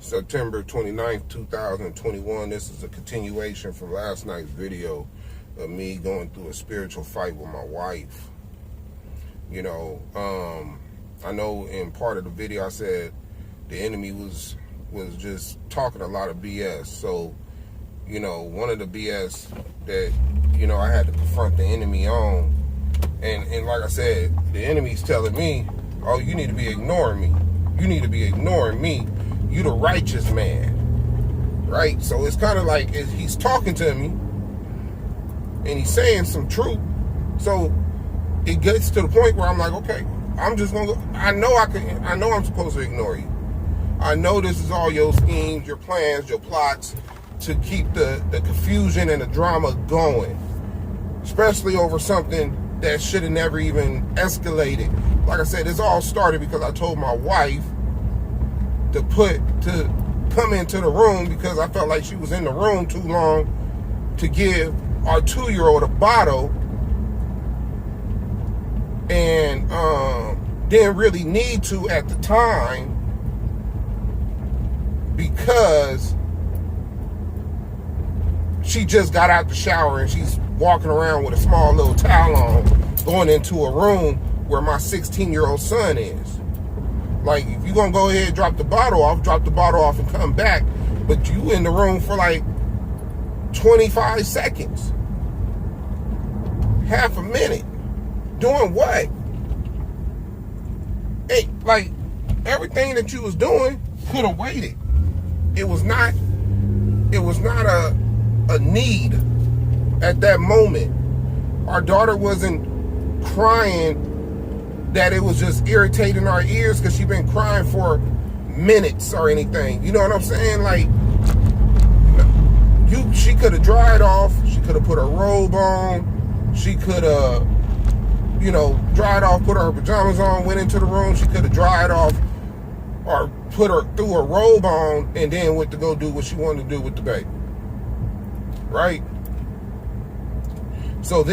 September 29th, 2021. This is a continuation from last night's video of me going through a spiritual fight with my wife. You know, I know in part of the video I said the enemy was just talking a lot of BS. So, you know, one of the BS that, you know, I had to confront the enemy on, and like I said, the enemy's telling me, oh, you need to be ignoring me. You need to be ignoring me. You the righteous man, right? So it's kind of like he's talking to me and he's saying some truth. So it gets to the point where I'm like, okay, I'm just gonna go. I know I'm supposed to ignore you. I know this is all your schemes, your plans, your plots to keep the confusion and the drama going, especially over something that should have never even escalated. Like I said, this all started because I told my wife to come into the room because I felt like she was in the room too long to give our 2-year-old a bottle, and didn't really need to at the time because she just got out the shower and she's walking around with a small little towel on, going into a room where my 16-year-old son is. Like, if you're going to go ahead and drop the bottle off and come back, but you in the room for like 25 seconds, half a minute, doing what? Hey, like, everything that you was doing could have waited. It was not a need at that moment. Our daughter wasn't crying that it was just irritating our ears because she'd been crying for minutes or anything. You know what I'm saying? Like, she could have dried off. She could have put her robe on. She could have, you know, dried off, put her pajamas on, went into the room. She could have dried off or threw her robe on and then went to go do what she wanted to do with the baby. Right? So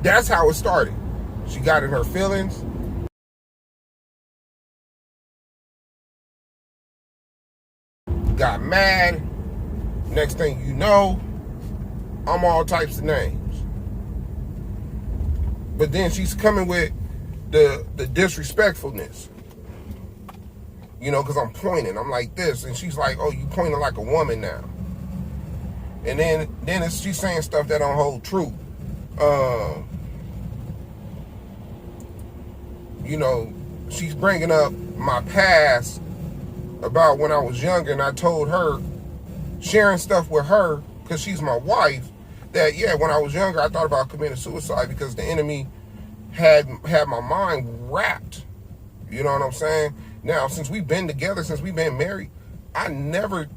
that's how it started. She got in her feelings. Got mad. Next thing you know, I'm all types of names. But then she's coming with the disrespectfulness. You know, because I'm pointing. I'm like this. And she's like, oh, you pointing like a woman now. And then she's saying stuff that don't hold true. You know, she's bringing up my past about when I was younger, and I told her, sharing stuff with her, because she's my wife, that, yeah, when I was younger, I thought about committing suicide because the enemy had my mind wrapped. You know what I'm saying? Now, since we've been together, since we've been married, I never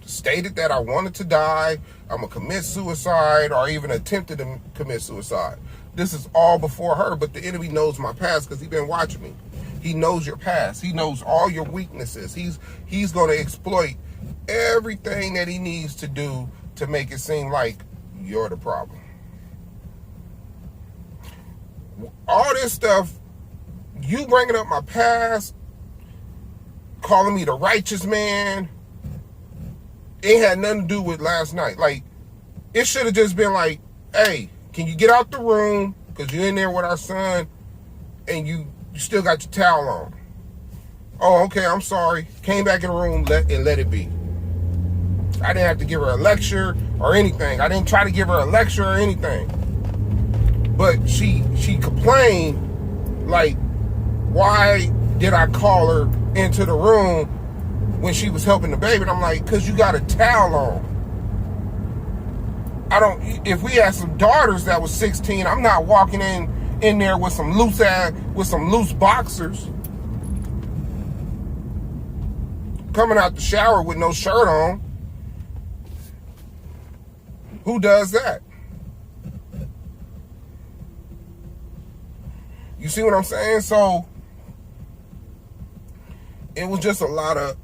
stated that I wanted to die, I'm going to commit suicide, or even attempted to commit suicide. This is all before her, but the enemy knows my past because he's been watching me. He knows your past. He knows all your weaknesses. He's going to exploit everything that he needs to do to make it seem like you're the problem. All this stuff, you bringing up my past, calling me the righteous man, it had nothing to do with last night. Like, it should have just been like, hey, can you get out the room? Because you're in there with our son and you still got your towel on. Oh, okay, I'm sorry. Came back in the room and let it be. I didn't have to give her a lecture or anything. I didn't try to give her a lecture or anything. But she complained, like, why did I call her into the room when she was helping the baby? And I'm like, because you got a towel on. If we had some daughters that was 16, I'm not walking in there with some loose boxers, coming out the shower with no shirt on. Who does that? You see what I'm saying? So it was just a lot of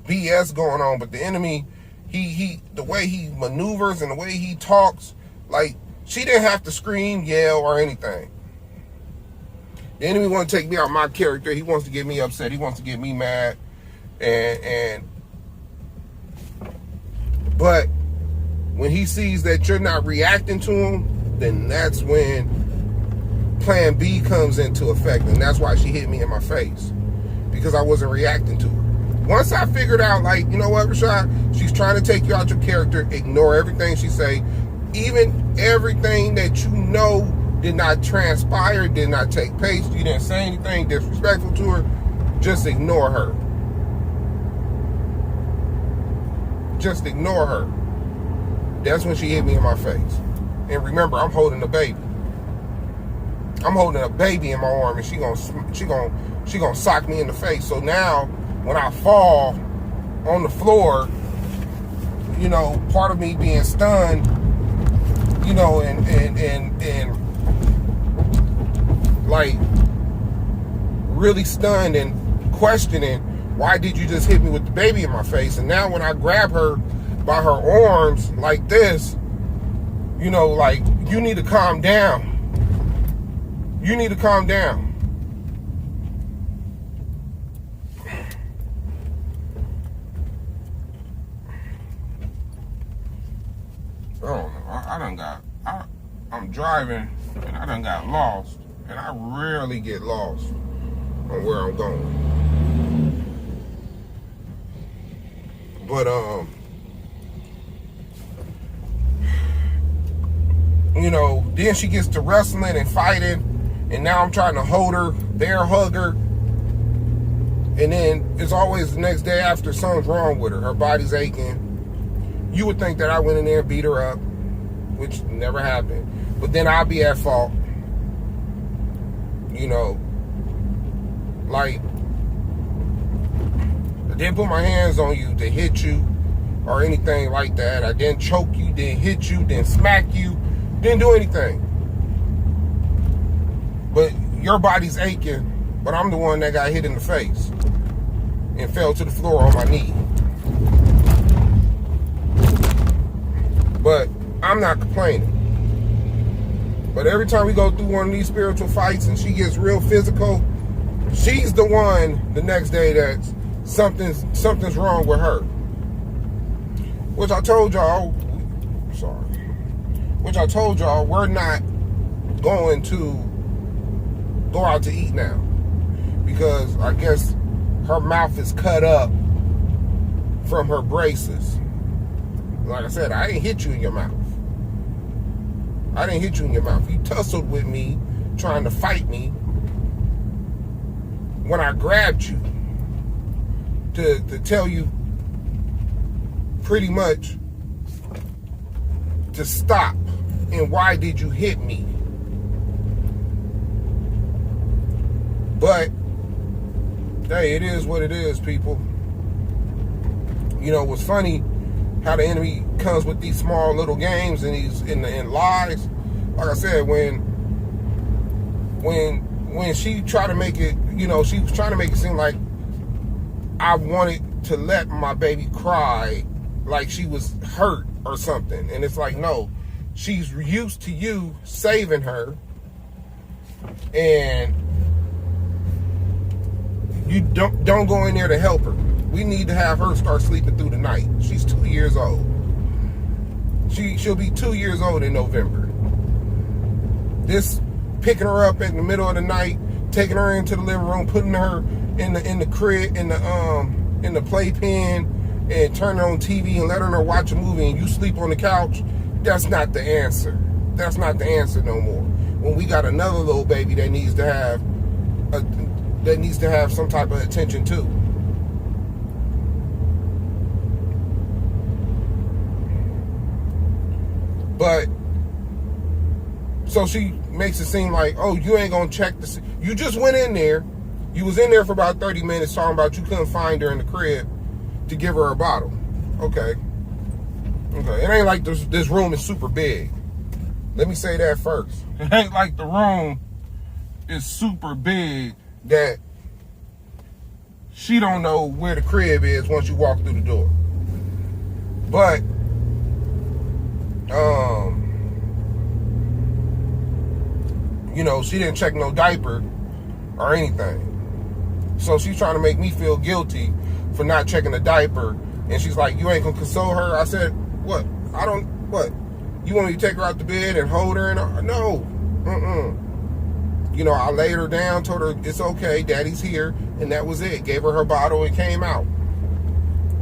BS going on, but the enemy, the way he maneuvers and the way he talks, like, she didn't have to scream, yell, or anything. The enemy want to take me out my character. He wants to get me upset. He wants to get me mad. But when he sees that you're not reacting to him, then that's when plan B comes into effect. And that's why she hit me in my face, because I wasn't reacting to her. Once I figured out, like, you know what, Rashad, she's trying to take you out your character. Ignore everything she say. Even everything that you know did not transpire, did not take place, you didn't say anything disrespectful to her, just ignore her. Just ignore her. That's when she hit me in my face. And remember, I'm holding a baby. I'm holding a baby in my arm, and she gonna sock me in the face. So now, when I fall on the floor, you know, part of me being stunned, you know, and like really stunned and questioning, why did you just hit me with the baby in my face? And now when I grab her by her arms like this, you know, like, you need to calm down. You need to calm down. Oh, I'm driving and I done got lost. And I rarely get lost on where I'm going. But, you know, then she gets to wrestling and fighting, and now I'm trying to hold her, hug her, and then it's always the next day after something's wrong with her. Her body's aching. You would think that I went in there and beat her up, which never happened. But then I'll be at fault. You know, like, I didn't put my hands on you to hit you or anything like that. I didn't choke you, didn't hit you, didn't smack you, didn't do anything. But your body's aching, but I'm the one that got hit in the face and fell to the floor on my knee. But I'm not complaining. But every time we go through one of these spiritual fights and she gets real physical, she's the one the next day that something's wrong with her. Which I told y'all, we're not going to go out to eat now. Because I guess her mouth is cut up from her braces. Like I said, I didn't hit you in your mouth. I didn't hit you in your mouth. You tussled with me, trying to fight me, when I grabbed you to tell you pretty much to stop. And why did you hit me? But hey, it is what it is, people. You know, what's funny, how the enemy comes with these small little games and these and lies. Like I said, when she tried to make it, you know, she was trying to make it seem like I wanted to let my baby cry like she was hurt or something. And it's like, no, she's used to you saving her, and you don't go in there to help her. We need to have her start sleeping through the night. She's 2 years old. She'll be 2 years old in November. This picking her up in the middle of the night, taking her into the living room, putting her in the crib, in the playpen, and turning on TV and letting her watch a movie, and you sleep on the couch. That's not the answer. That's not the answer no more. When we got another little baby that needs to have some type of attention too. But so she makes it seem like, oh, you ain't gonna check this. You just went in there. You was in there for about 30 minutes talking about you couldn't find her in the crib to give her a bottle. Okay. It ain't like this room is super big. Let me say that first. It ain't like the room is super big that she don't know where the crib is once you walk through the door. But you know, she didn't check no diaper or anything. So she's trying to make me feel guilty for not checking the diaper. And she's like, you ain't gonna console her? I said, what? What? You want me to take her out the bed and hold her? No. You know, I laid her down, told her it's okay, daddy's here, and that was it. Gave her her bottle and came out.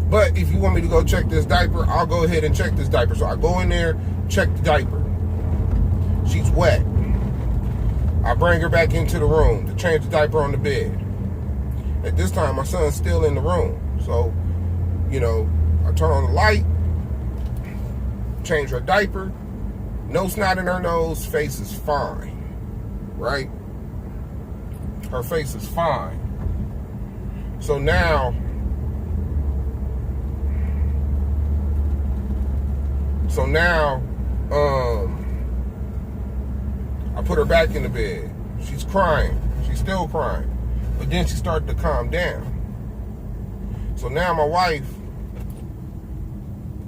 But if you want me to go check this diaper, I'll go ahead and check this diaper. So I go in there, check the diaper. She's wet. I bring her back into the room to change the diaper on the bed. At this time, my son's still in the room. So, you know, I turn on the light, change her diaper, no snot in her nose, face is fine, right? Her face is fine. So now, I put her back in the bed. She's crying. She's still crying. But then she started to calm down. So now my wife,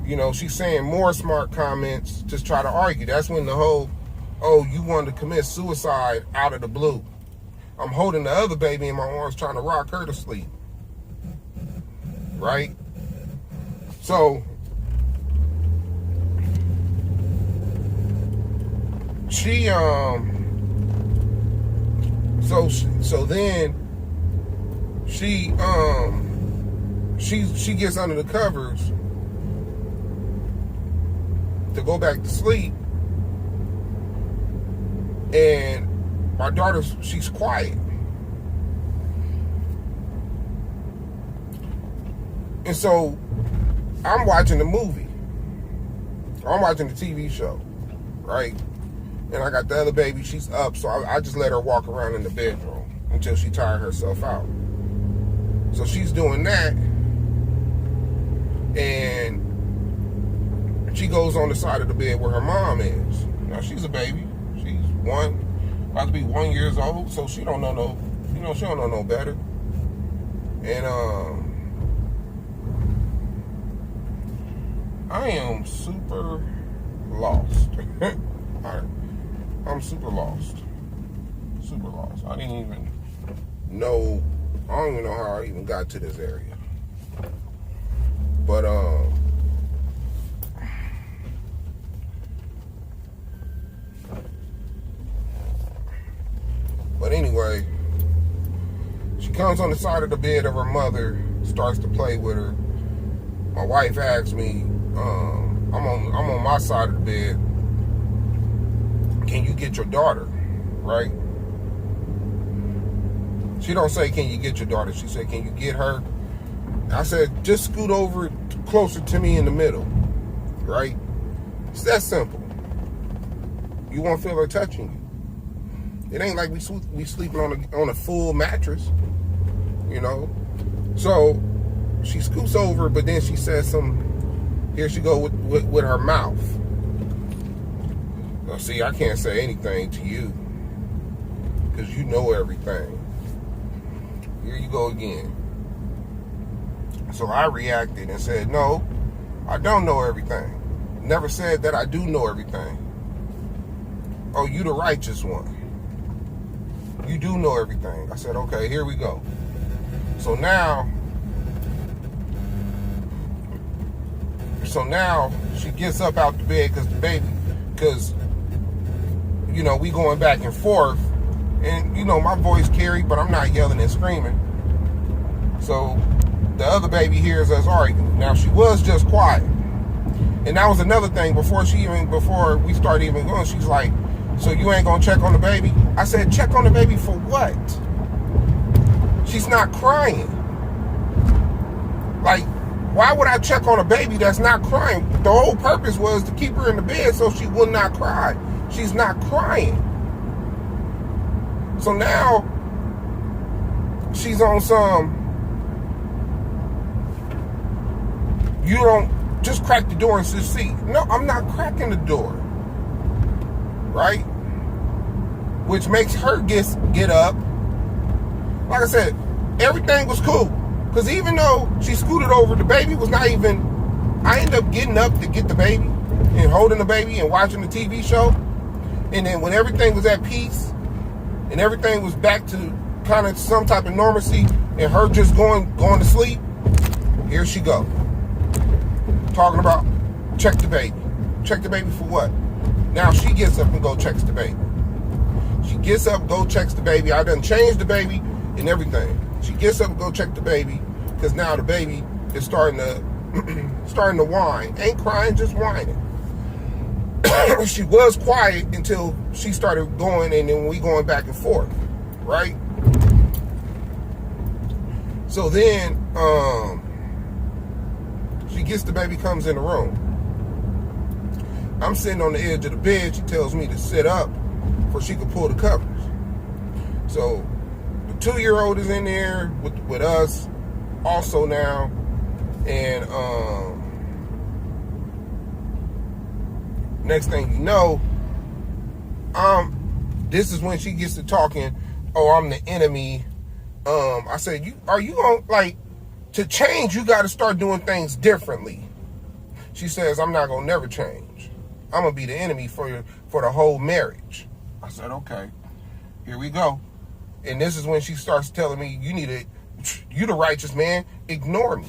you know, she's saying more smart comments to try to argue. That's when the whole, oh, you wanted to commit suicide out of the blue. I'm holding the other baby in my arms trying to rock her to sleep. Right? So she then she gets under the covers to go back to sleep, and my daughter, she's quiet, and so I'm watching the movie, I'm watching the TV show, right? And I got the other baby, she's up, so I just let her walk around in the bedroom until she tired herself out. So she's doing that, and she goes on the side of the bed where her mom is. Now, she's a baby. She's about to be 1 year old, so she don't know no, you know, she don't know no better. And I am super lost. I'm super lost. Super lost. I don't even know how I even got to this area. But anyway, she comes on the side of the bed of her mother, starts to play with her. My wife asks me, I'm on my side of the bed, can you get your daughter, right? She don't say, can you get your daughter? She said, can you get her? I said, just scoot over closer to me in the middle, right? It's that simple. You won't feel her touching you. It ain't like we sleeping on a full mattress, you know? So she scoots over, but then she says here she go with her mouth. Now, see, I can't say anything to you because you know everything. Here you go again. So I reacted and said, no, I don't know everything. Never said that I do know everything. Oh, you the righteous one. You do know everything. I said, okay, here we go. So now she gets up out the bed because, you know, we going back and forth. And, you know, my voice carried, but I'm not yelling and screaming. So the other baby hears us arguing. Now, she was just quiet. And that was another thing. Before we started even going, she's like, so you ain't gonna check on the baby? I said, check on the baby for what? She's not crying. Like, why would I check on a baby that's not crying? The whole purpose was to keep her in the bed so she would not cry. She's not crying. So now she's on some, you don't just crack the door and see. No, I'm not cracking the door. Right? Which makes her get up. Like I said, everything was cool. Because even though she scooted over, the baby was not even, I ended up getting up to get the baby and holding the baby and watching the TV show. And then when everything was at peace and everything was back to kind of some type of normalcy and her just going to sleep, here she go. Talking about check the baby. Check the baby for what? Now she gets up and go checks the baby. She gets up, go checks the baby. I done changed the baby and everything. She gets up and go check the baby because now the baby is starting to whine. Ain't crying, just whining. She was quiet until she started going, and then we going back and forth, right? So then she gets the baby, comes in the room. I'm sitting on the edge of the bed. She tells me to sit up so she could pull the covers. So the 2-year-old is in there with us also now, and next thing you know, this is when she gets to talking, oh, I'm the enemy. I said, are you on, like, to change, you got to start doing things differently. She says, I'm not going to never change. I'm going to be the enemy for the whole marriage. I said, okay, here we go. And this is when she starts telling me, you the righteous man, ignore me.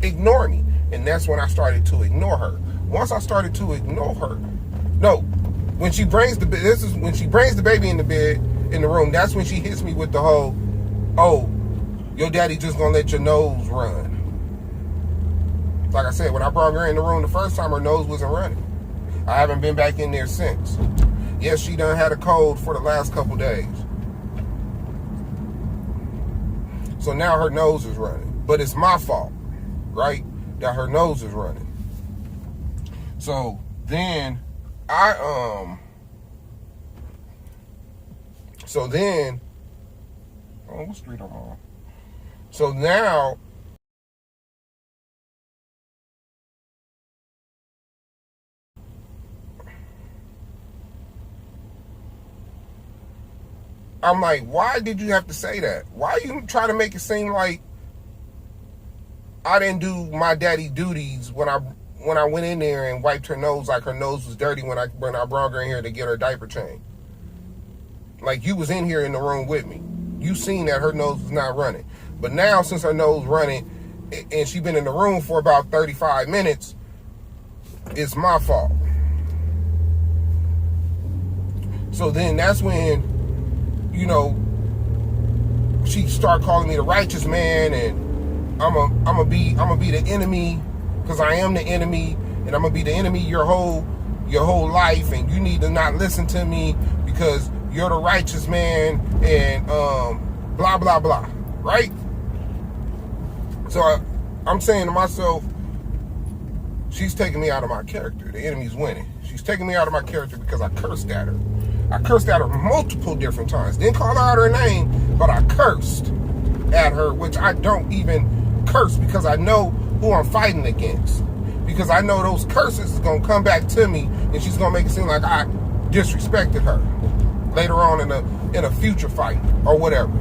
Ignore me. And that's when I started to ignore her. Once I started to ignore her, when she brings the baby in the bed, in the room, that's when she hits me with the whole, oh, your daddy just gonna let your nose run. Like I said, when I brought her in the room the first time, her nose wasn't running. I haven't been back in there since. Yes, she done had a cold for the last couple days. So now her nose is running. But it's my fault, right? That her nose is running. So then oh, what street I'm on? So now I'm like, why did you have to say that? Why you try to make it seem like I didn't do my daddy duties when I went in there and wiped her nose, like her nose was dirty when I brought her in here to get her diaper changed? Like, you was in here in the room with me. You seen that her nose was not running. But now, since her nose running and she been in the room for about 35 minutes, it's my fault. So then that's when, she started calling me the righteous man, and I'm gonna be the enemy, because I am the enemy, and I'm gonna be the enemy your whole life, and you need to not listen to me because you're the righteous man, and blah blah blah, right? So I'm saying to myself, she's taking me out of my character. The enemy's winning. She's taking me out of my character because I cursed at her. I cursed at her multiple different times. Didn't call her out her name, but I cursed at her, which I don't even curse because I know who I'm fighting against. Because I know those curses is going to come back to me, and she's going to make it seem like I disrespected her later on in a future fight or whatever.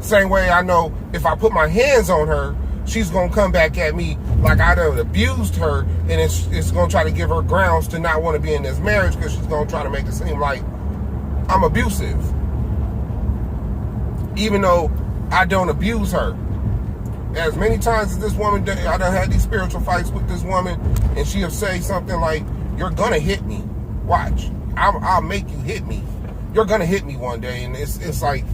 Same way I know if I put my hands on her, she's going to come back at me like I done abused her, and it's going to try to give her grounds to not want to be in this marriage because she's going to try to make it seem like I'm abusive. Even though I don't abuse her. As many times as this woman, I done had these spiritual fights with this woman, and she'll say something like, you're going to hit me. Watch. I'll make you hit me. You're going to hit me one day. And it's like,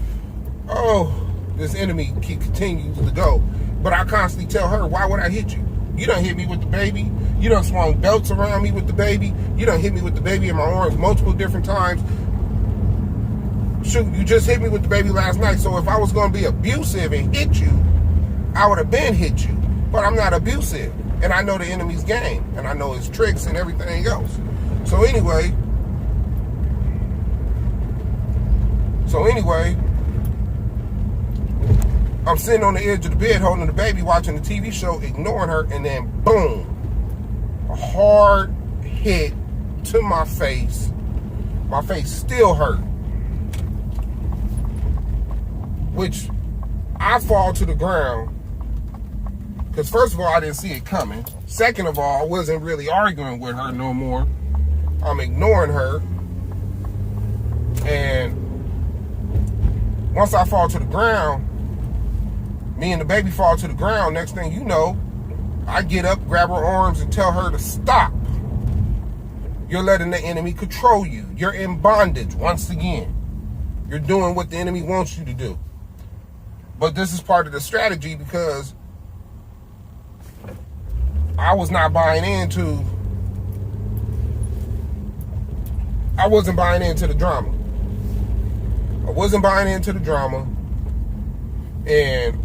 oh, this enemy continues to go. But I constantly tell her, why would I hit you? You done hit me with the baby. You done swung belts around me with the baby. You done hit me with the baby in my arms multiple different times. Shoot, you just hit me with the baby last night. So if I was going to be abusive and hit you, I would have been hit you. But I'm not abusive. And I know the enemy's game. And I know his tricks and everything else. So anyway, I'm sitting on the edge of the bed holding the baby, watching the TV show, ignoring her, and then boom, a hard hit to my face. My face still hurt. Which I fall to the ground because first of all, I didn't see it coming. Second of all, I wasn't really arguing with her no more. I'm ignoring her. And once I fall to the ground, me and the baby fall to the ground, next thing you know, I get up, grab her arms, and tell her to stop. You're letting the enemy control you. You're in bondage once again. You're doing what the enemy wants you to do. But this is part of the strategy because I was not buying into, I wasn't buying into the drama. I wasn't buying into the drama. And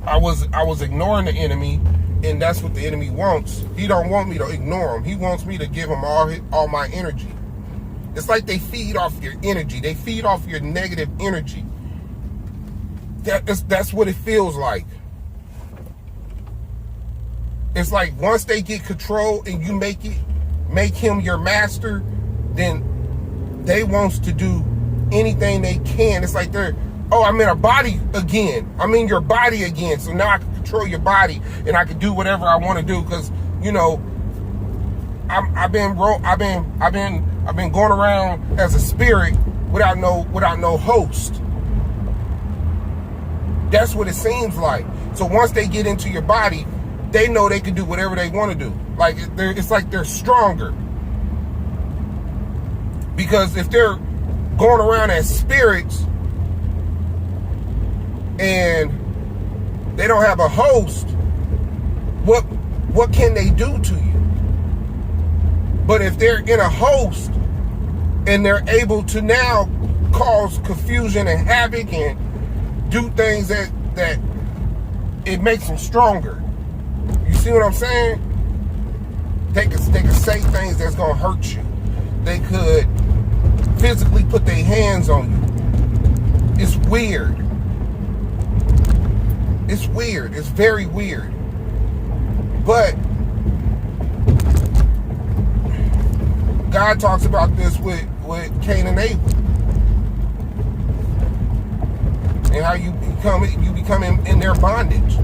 I was ignoring the enemy, and that's what the enemy wants. He don't want me to ignore him. He wants me to give him all my energy. It's like they feed off your energy. They feed off your negative energy. That's what it feels like. It's like once they get control and you make him your master, then they wants to do anything they can. It's like I'm in a body again. I'm in your body again. So now I can control your body and I can do whatever I want to do because, you know, I've been going around as a spirit without no host. That's what it seems like. So once they get into your body, they know they can do whatever they want to do. Like it's like they're stronger. Because if they're going around as spirits and they don't have a host, what can they do to you? But if they're in a host and they're able to now cause confusion and havoc and do things that it makes them stronger. You see what I'm saying? They could say things that's gonna hurt you. They could physically put their hands on you. It's weird. It's weird. It's very weird. But God talks about this with Cain and Abel. And how you become in their bondage.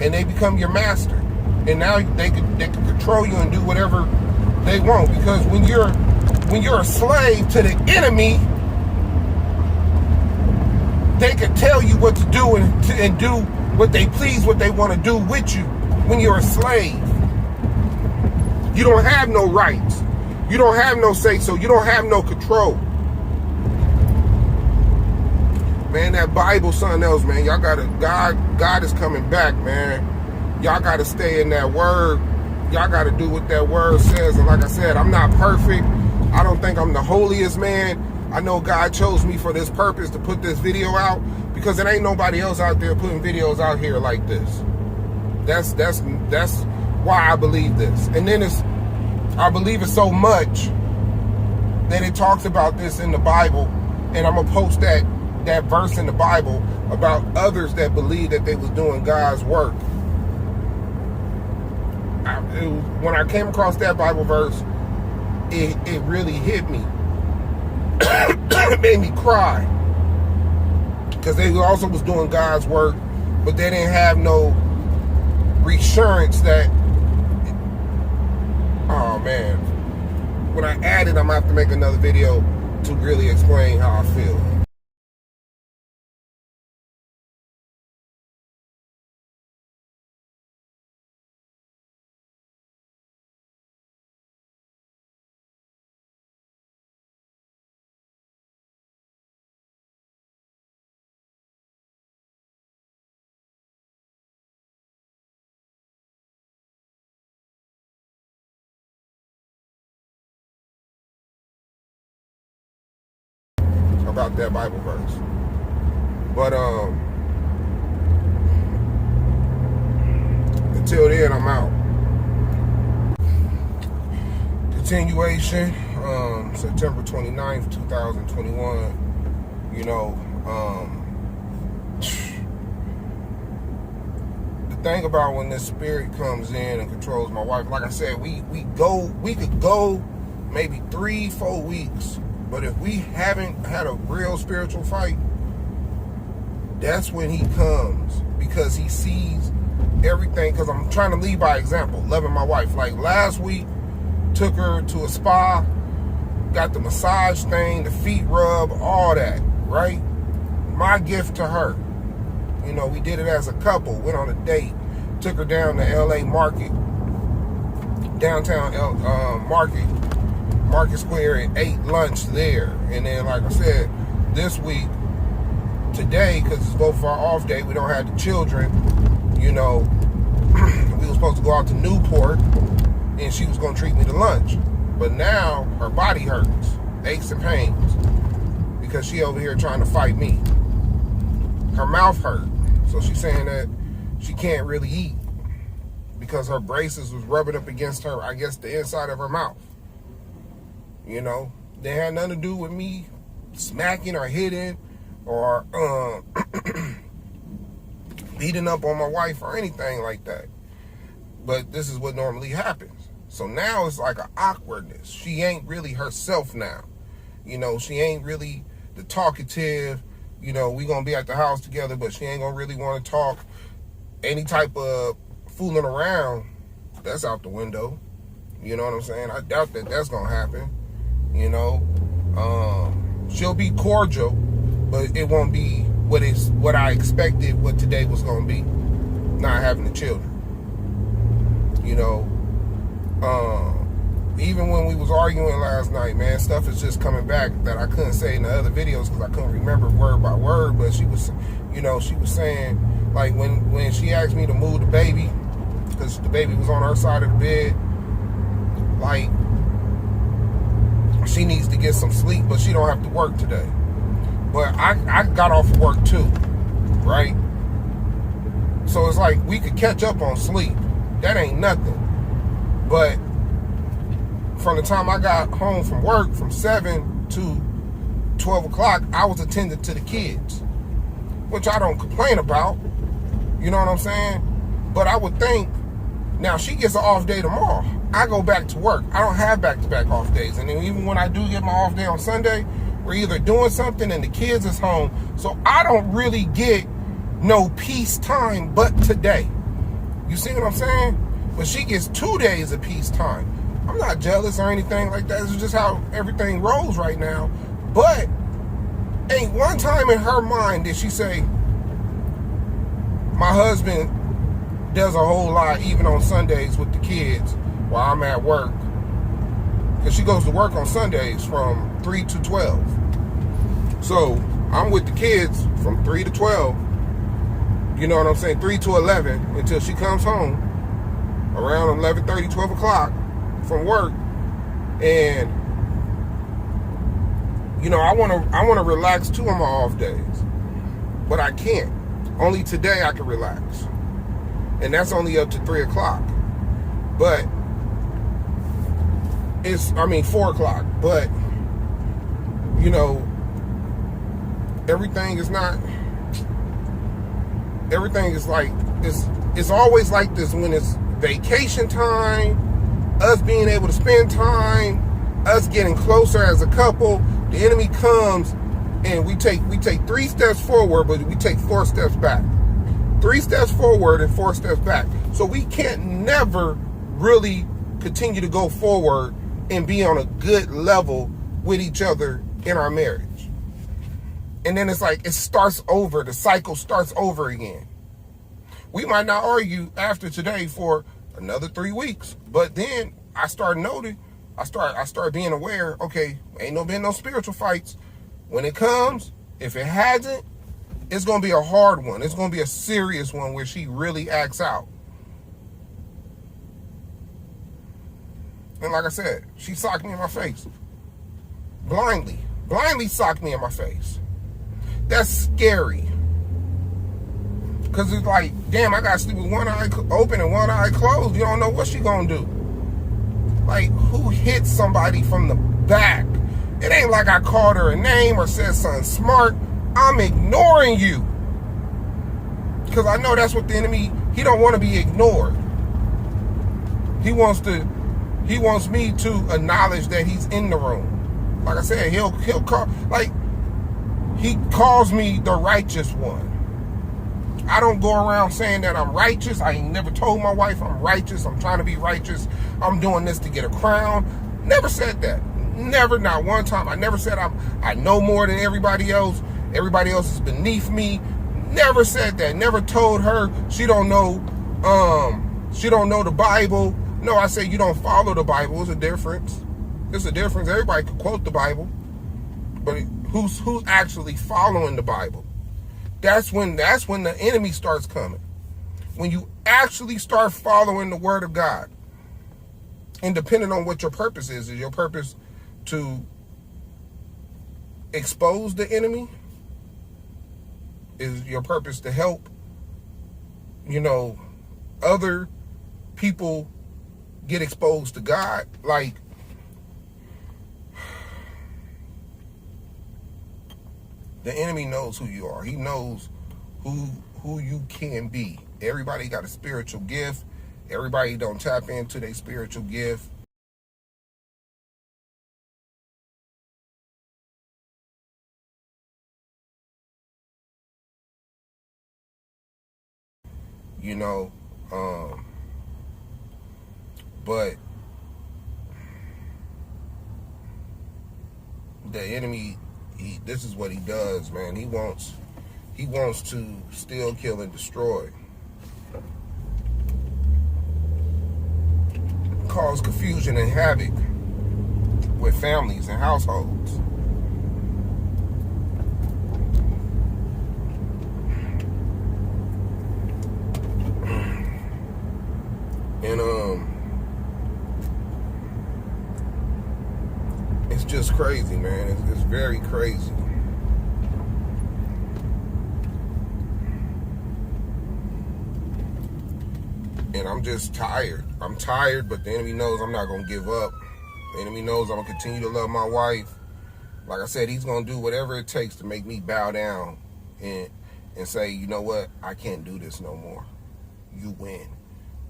And they become your master. And now they can control you and do whatever they want. Because when you're a slave to the enemy, they can tell you what to do and do what they please, what they want to do with you. When you're a slave, you don't have no rights. You don't have no say-so. You don't have no control. Man, that Bible, something else, man. Y'all gotta, God is coming back, man. Y'all gotta stay in that word. Y'all gotta do what that word says. And like I said, I'm not perfect. I don't think I'm the holiest man. I know God chose me for this purpose to put this video out because there ain't nobody else out there putting videos out here like this. That's why I believe this. And then I believe it so much that it talks about this in the Bible, and I'm gonna post that verse in the Bible about others that believe that they was doing God's work. When I came across that Bible verse, it really hit me. It made me cry because they also was doing God's work, but they didn't have no reassurance that, oh man, when I add it, I'm gonna have to make another video to really explain how I feel. About that Bible verse. But until then, I'm out. Continuation, September 29th, 2021. You know, the thing about when this spirit comes in and controls my wife, like I said, we could go maybe 3-4 weeks. But if we haven't had a real spiritual fight, that's when he comes, because he sees everything. Because I'm trying to lead by example, loving my wife. Like last week, Took her to a spa, got the massage thing, the feet rub, all that, right? My gift to her. You know, we did it as a couple, went on a date, took her down to LA Market, downtown Market Square, and ate lunch there. And then, like I said, this week, today, because it's both of our off day, we don't have the children, you know, we were supposed to go out to Newport, and she was going to treat me to lunch. But now, her body hurts, aches and pains, because she over here trying to fight me. Her mouth hurt, so she's saying that she can't really eat because her braces was rubbing up against her, I guess, the inside of her mouth. You know, they had nothing to do with me smacking or hitting or beating up on my wife or anything like that. But this is what normally happens. So now it's like an awkwardness. She ain't really herself now. You know, she ain't really the talkative. You know, we gonna be at the house together, but she ain't gonna really want to talk. Any type of fooling around, that's out the window. You know what I'm saying? I doubt that that's gonna happen. You know, she'll be cordial, but it won't be what I expected what today was gonna be. Not having the children. You know, even when we was arguing last night, man, stuff is just coming back that I couldn't say in the other videos because I couldn't remember word by word. But she was, you know, she was saying, like, when she asked me to move the baby, because the baby was on her side of the bed, like, she needs to get some sleep, but she don't have to work today. But I got off of work too, right? So it's like we could catch up on sleep. That ain't nothing. But from the time I got home from work, from 7 to 12 o'clock, I was attending to the kids, which I don't complain about. You know what I'm saying? But I would think, now she gets an off day tomorrow. I go back to work. I don't have back-to-back off days. And then even when I do get my off day on Sunday, we're either doing something and the kids is home. So I don't really get no peace time but today. You see what I'm saying? But she gets 2 days of peace time. I'm not jealous or anything like that. It's just how everything rolls right now. But ain't one time in her mind did she say, my husband does a whole lot even on Sundays with the kids while I'm at work. Because she goes to work on Sundays from 3 to 12. So I'm with the kids from 3 to 12. You know what I'm saying? 3 to 11 until she comes home around 11:30, 12 o'clock from work. And, you know, I want to relax too on my off days. But I can't. Only today I can relax. And that's only up to 3 o'clock. But it's, 4 o'clock. But, you know, everything is like, it's always like this when it's vacation time, us being able to spend time, us getting closer as a couple. The enemy comes and we take 3 steps forward, but we take 4 steps back. 3 steps forward and 4 steps back. So we can't never really continue to go forward and be on a good level with each other in our marriage. And then it's like it starts over. The cycle starts over again. We might not argue after today for another 3 weeks, but then I start noting, I start being aware. Okay, ain't been no spiritual fights. When it comes, if it hasn't, it's gonna be a hard one. It's gonna be a serious one where she really acts out. And like I said, she socked me in my face. Blindly socked me in my face. That's scary. Because it's like, damn, I got to sleep with one eye open and one eye closed. You don't know what she going to do. Like, who hit somebody from the back? It ain't like I called her a name or said something smart. I'm ignoring you. Because I know that's what the enemy, he don't want to be ignored. He wants me to acknowledge that he's in the room. Like I said, he'll call, like, he calls me the righteous one. I don't go around saying that I'm righteous. I ain't never told my wife I'm righteous. I'm trying to be righteous. I'm doing this to get a crown. Never said that. Never, not one time. I never said I know more than everybody else. Everybody else is beneath me. Never said that. Never told her she don't know the Bible. No, I say you don't follow the Bible. There's a difference. There's a difference. Everybody could quote the Bible, but who's actually following the Bible? That's when the enemy starts coming. When you actually start following the word of God. And depending on what your purpose is your purpose to expose the enemy? Is your purpose to help, other people get exposed to God? Like, the enemy knows who you are. He knows who you can be. Everybody got a spiritual gift. Everybody don't tap into their spiritual gift. But the enemy, this is what he does, man. He wants to steal, kill, and destroy. Cause confusion and havoc with families and households. And it's just crazy, man. It's very crazy. And I'm just tired. I'm tired, but the enemy knows I'm not going to give up. The enemy knows I'm going to continue to love my wife. Like I said, he's going to do whatever it takes to make me bow down and say, you know what? I can't do this no more. You win.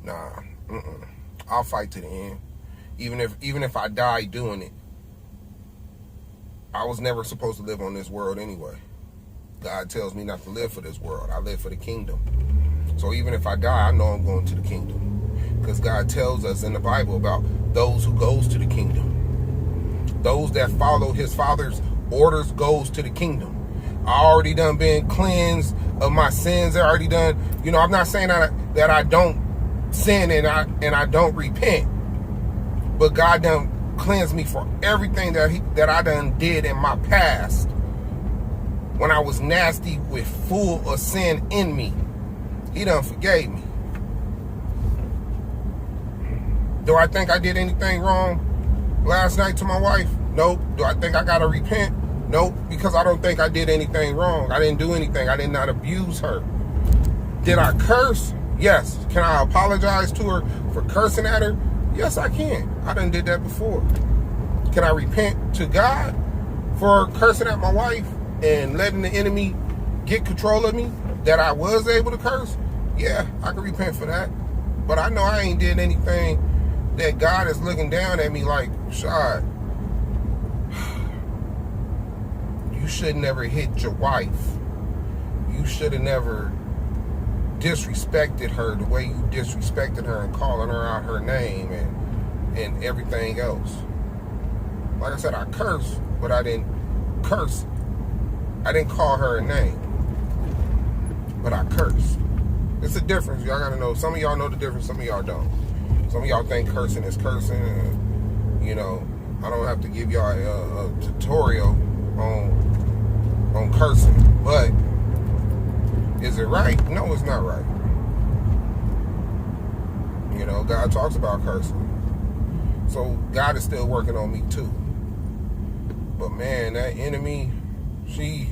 Nah. I'll fight to the end. Even if I die doing it. I was never supposed to live on this world anyway. God tells me not to live for this world. I live for the kingdom. So even if I die, I know I'm going to the kingdom. Because God tells us in the Bible about those who goes to the kingdom. Those that follow his Father's orders goes to the kingdom. I already done been cleansed of my sins. I already done, I'm not saying that I don't sin and I don't repent. But God done cleansed me for everything that I done did in my past. When I was nasty with full of sin in me. He done forgave me. Do I think I did anything wrong last night to my wife? Nope. Do I think I gotta repent? Nope. Because I don't think I did anything wrong. I didn't do anything. I did not abuse her. Did I curse? Yes. Can I apologize to her for cursing at her? Yes, I can. I done did that before. Can I repent to God for cursing at my wife and letting the enemy get control of me? That I was able to curse? Yeah, I can repent for that. But I know I ain't did anything that God is looking down at me like, Rashad, you should never hit your wife. You should have never disrespected her the way you disrespected her and calling her out her name and everything else. Like I said, I cursed, but I didn't curse. I didn't call her a name. But I cursed. It's a difference. Y'all gotta know. Some of y'all know the difference. Some of y'all don't. Some of y'all think cursing is cursing. And, I don't have to give y'all a tutorial on cursing. But is it right? No, it's not right. God talks about cursing. So God is still working on me too. But man, that enemy, she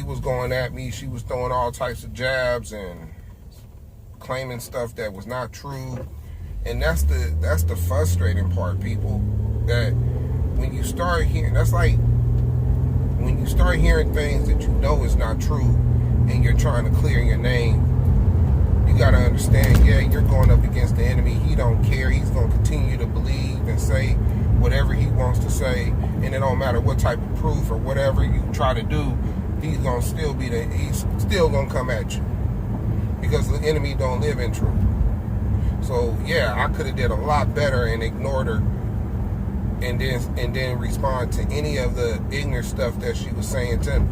was going at me. She was throwing all types of jabs and claiming stuff that was not true. And that's the frustrating part, people. That when you start hearing, that's like when you start hearing things that you know is not true and you're trying to clear your name, you got to understand, yeah, you're going up against the enemy. He don't care. He's going to continue to believe and say whatever he wants to say. And it don't matter what type of proof or whatever you try to do, he's still going to come at you. because the enemy don't live in truth. So yeah, I could have did a lot better and ignored her, and then respond to any of the ignorant stuff that she was saying to me.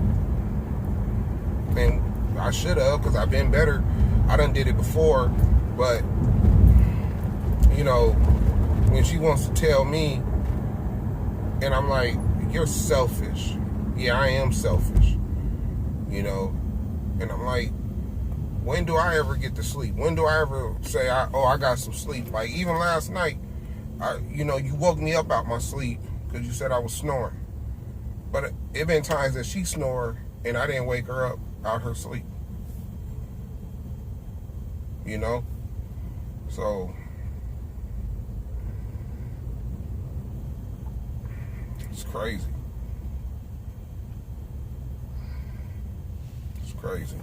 And I should have, because I've been better. I done did it before, but you know, when she wants to tell me, and I'm like, you're selfish. Yeah, I am selfish. You know, and I'm like, when do I ever get to sleep? When do I ever say, I got some sleep? Like, even last night, you woke me up out my sleep because you said I was snoring. But it been times that she snored and I didn't wake her up out her sleep. You know? So, it's crazy. It's crazy.